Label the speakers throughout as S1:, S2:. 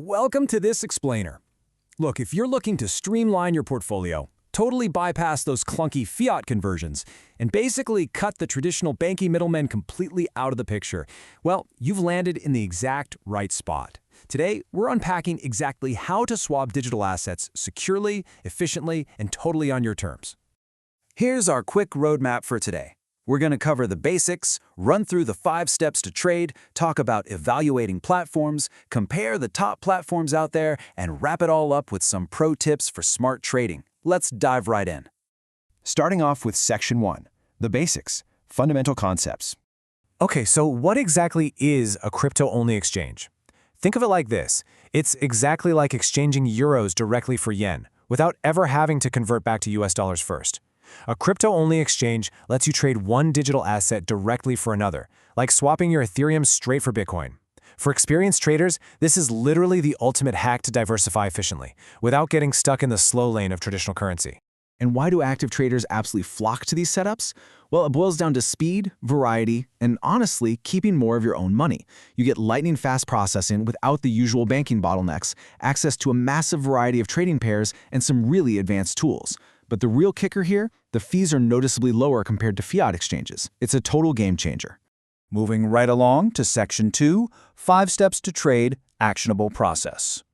S1: Welcome to this explainer. Look, if you're looking to streamline your portfolio, totally bypass those clunky fiat conversions, and basically cut the traditional banking middlemen completely out of the picture, well, you've landed in the exact right spot. Today, we're unpacking exactly how to swap digital assets securely, efficiently, and totally on your terms. Here's our quick roadmap for today. We're going to cover the basics, run through the 5 steps to trade, talk about evaluating platforms, compare the top platforms out there, and wrap it all up with some pro tips for smart trading. Let's dive right in.
S2: Starting off with Section 1, the basics, fundamental concepts.
S3: Okay, so what exactly is a crypto-only exchange? Think of it like this. It's exactly like exchanging euros directly for yen, without ever having to convert back to US dollars first. A crypto-only exchange lets you trade one digital asset directly for another, like swapping your Ethereum straight for Bitcoin. For experienced traders, this is literally the ultimate hack to diversify efficiently, without getting stuck in the slow lane of traditional currency.
S2: And why do active traders absolutely flock to these setups? Well, it boils down to speed, variety, and honestly, keeping more of your own money. You get lightning-fast processing without the usual banking bottlenecks, access to a massive variety of trading pairs, and some really advanced tools. But the real kicker here, the fees are noticeably lower compared to fiat exchanges. It's a total game changer.
S4: Moving right along to Section 2, 5 steps to trade, actionable process.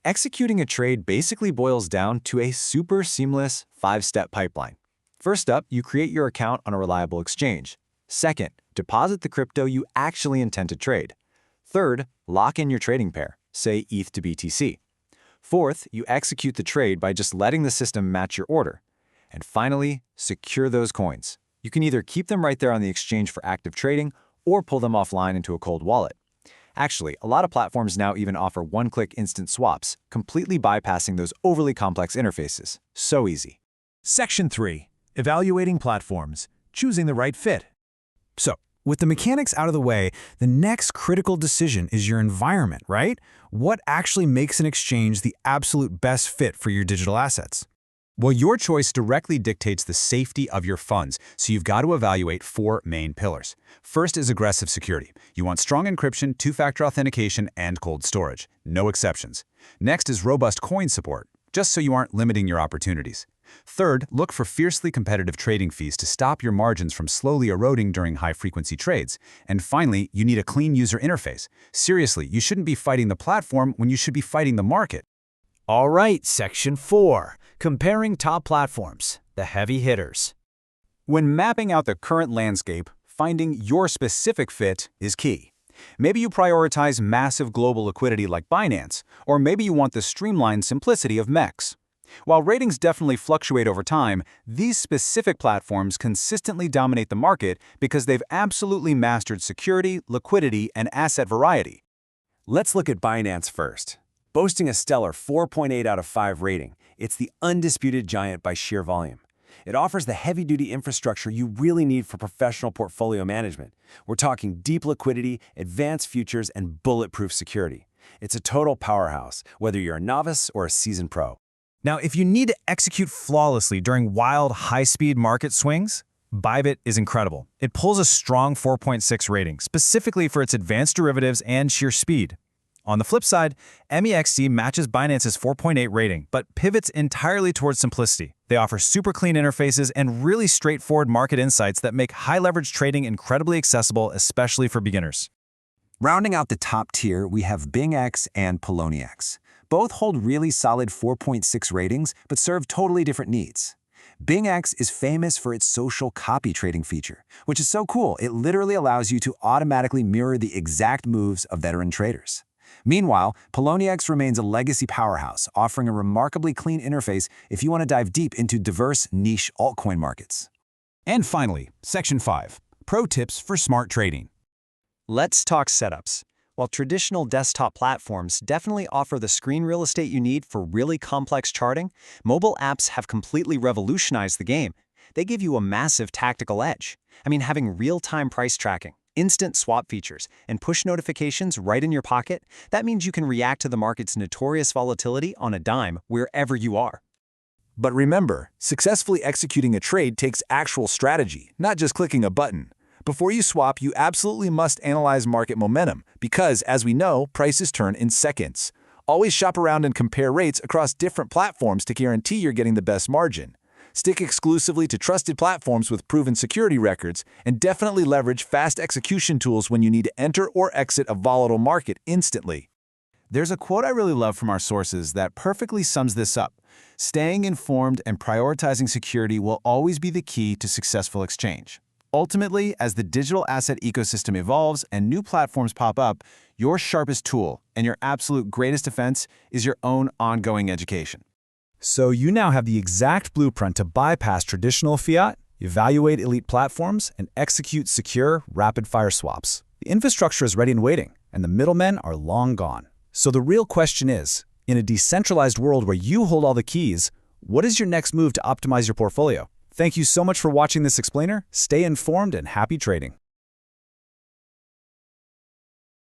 S4: Executing a trade basically boils down to a super seamless 5-step pipeline. First up, you create your account on a reliable exchange. Second, deposit the crypto you actually intend to trade. Third, lock in your trading pair, say ETH to BTC. Fourth, you execute the trade by just letting the system match your order. And finally, secure those coins. You can either keep them right there on the exchange for active trading or pull them offline into a cold wallet. Actually, a lot of platforms now even offer one-click instant swaps, completely bypassing those overly complex interfaces. So easy.
S1: Section 3. Evaluating platforms. Choosing the right fit. So, with the mechanics out of the way, the next critical decision is your environment, right? What actually makes an exchange the absolute best fit for your digital assets? Well, your choice directly dictates the safety of your funds, so you've got to evaluate 4 main pillars. First is aggressive security. You want strong encryption, 2-factor authentication, and cold storage. No exceptions. Next is robust coin support, just so you aren't limiting your opportunities. Third, look for fiercely competitive trading fees to stop your margins from slowly eroding during high-frequency trades. And finally, you need a clean user interface. Seriously, you shouldn't be fighting the platform when you should be fighting the market.
S3: All right, Section 4. Comparing top platforms, the heavy hitters.
S4: When mapping out the current landscape, finding your specific fit is key. Maybe you prioritize massive global liquidity like Binance, or maybe you want the streamlined simplicity of MEX. While ratings definitely fluctuate over time, these specific platforms consistently dominate the market because they've absolutely mastered security, liquidity, and asset variety.
S5: Let's look at Binance first. Boasting a stellar 4.8 out of 5 rating, it's the undisputed giant by sheer volume. It offers the heavy-duty infrastructure you really need for professional portfolio management. We're talking deep liquidity, advanced futures, and bulletproof security. It's a total powerhouse, whether you're a novice or a seasoned pro.
S3: Now, if you need to execute flawlessly during wild, high-speed market swings, Bybit is incredible. It pulls a strong 4.6 rating, specifically for its advanced derivatives and sheer speed. On the flip side, MEXC matches Binance's 4.8 rating, but pivots entirely towards simplicity. They offer super clean interfaces and really straightforward market insights that make high-leverage trading incredibly accessible, especially for beginners.
S5: Rounding out the top tier, we have BingX and Poloniex. Both hold really solid 4.6 ratings, but serve totally different needs. BingX is famous for its social copy trading feature, which is so cool, it literally allows you to automatically mirror the exact moves of veteran traders. Meanwhile, Poloniex remains a legacy powerhouse, offering a remarkably clean interface if you want to dive deep into diverse, niche altcoin markets.
S1: And finally, Section 5. Pro tips for smart trading.
S4: Let's talk setups. While traditional desktop platforms definitely offer the screen real estate you need for really complex charting, mobile apps have completely revolutionized the game. They give you a massive tactical edge. I mean, having real-time price tracking, instant swap features, and push notifications right in your pocket, that means you can react to the market's notorious volatility on a dime wherever you are.
S1: But remember, successfully executing a trade takes actual strategy, not just clicking a button. Before you swap, you absolutely must analyze market momentum because, as we know, prices turn in seconds.
S4: Always shop around and compare rates across different platforms to guarantee you're getting the best margin. Stick exclusively to trusted platforms with proven security records, and definitely leverage fast execution tools when you need to enter or exit a volatile market instantly.
S1: There's a quote I really love from our sources that perfectly sums this up. Staying informed and prioritizing security will always be the key to successful exchange. Ultimately, as the digital asset ecosystem evolves and new platforms pop up, your sharpest tool and your absolute greatest defense is your own ongoing education. So you now have the exact blueprint to bypass traditional fiat, evaluate elite platforms, and execute secure, rapid-fire swaps. The infrastructure is ready and waiting, and the middlemen are long gone. So the real question is, in a decentralized world where you hold all the keys, what is your next move to optimize your portfolio? Thank you so much for watching this explainer. Stay informed and happy trading.